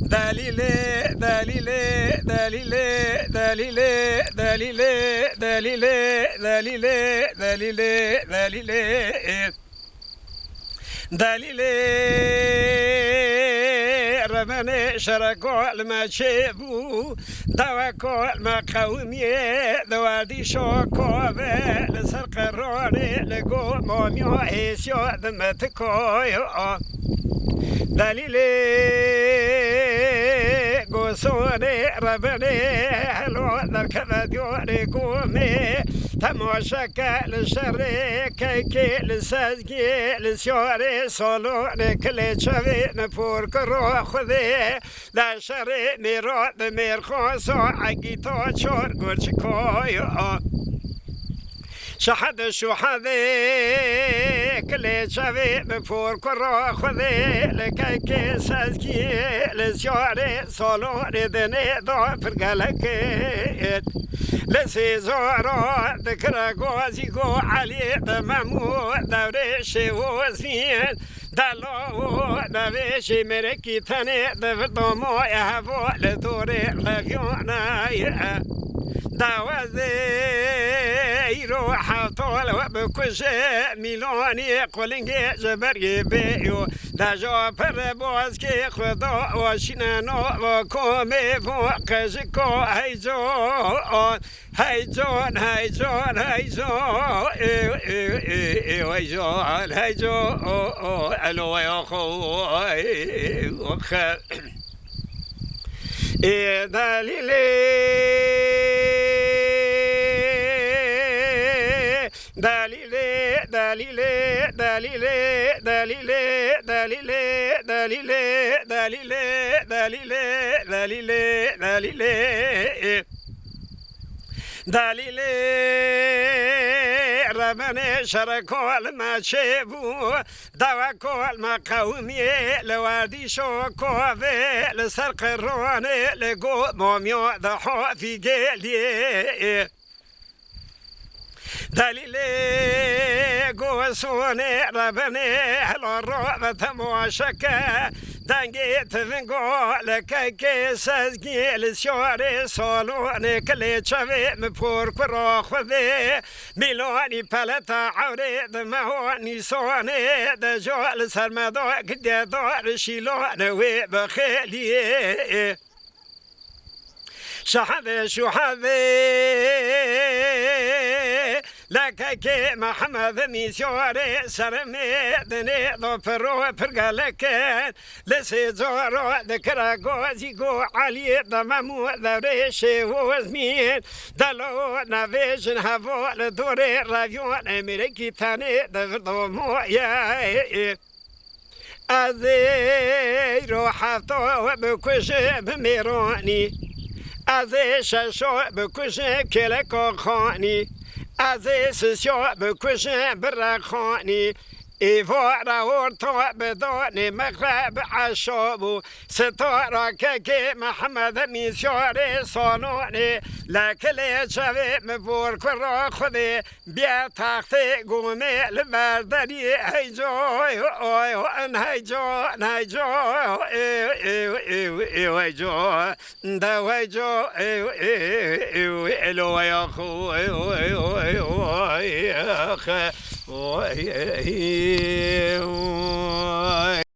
دليلي دليلي دليلي دليلي دليلي دليلي دليلي دليلي دليلي دليلي رماني شركوا المشيبو دواكوا المقاومي دوادي شوكوا لسرق الروني لقو موميو هيسيو دمتكويو دليلي قوسوني ربني حلو ذركبة ديوري قومي تموشك للشري كيكي للسازقي للسيوري صولوني كل شوي نفور كرو خذي لا شري ميرو دمير خوصو عقيتو شور قرشكويو شحد شو حذي كل شوي بفور كرو خذي لكيكي سازكي لسيوري صولوني دني دو فرقلكي لسيزورو ذكرى قوزيقو علي دمامو دوري شوزين دلو دبيشي مركي ثاني دفتومو يهبو لدوري لغيونا داوزي روح طول وبكش ميلوني قولنجي جبري بيو دا جو بربوزكي خدو وشنانو وكومي فوقشكو هيجون هيجون هيجون هيجون هيجون هيجون الو يا خوي وخ دليلي دليلي دليلي دليلي دليلي دليلي دليلي دليلي دليلي دليلي دليلي دليلي رماني شركوا المشيبو دواكوا المقاومي لوادي شوكوا في لسرق الروني لقو موميو ضحو في قيلي دليلي قوسوني ربني هلو الروبة موشكة دنجيت فنقو لكيكي سازقي لسيوري صولوني كلي تشافي مفور كرو خذي ميلوني بلتا عوري دمهوني صوني دجو لسرمدو قدي دور شيلوني وبخيلي شحذي شو حذي لكي محمد ميسوري سرمي دني ضفرو فرقلكن لسيزورو ذكرى قوزيقو علي دمامو ذريشي وزمين دلو نافيشن هفو لدوري رافيون امريكي تاني دفردو مويا أذي روحاتو بكوش بميروني أذي شاشو بكوش كيلكو خاني أذي سيسيو بكوش براخاني إيفورا ورطو بدوني مغرب عشوبو ستورا كيكي محمد ميسوري صونوني لكلي شوي مبور كرو خذي بيا تاختي قومي لبردني هيجو ان هيجو هيجو هيجو دا هيجو الو يا خو يا اخ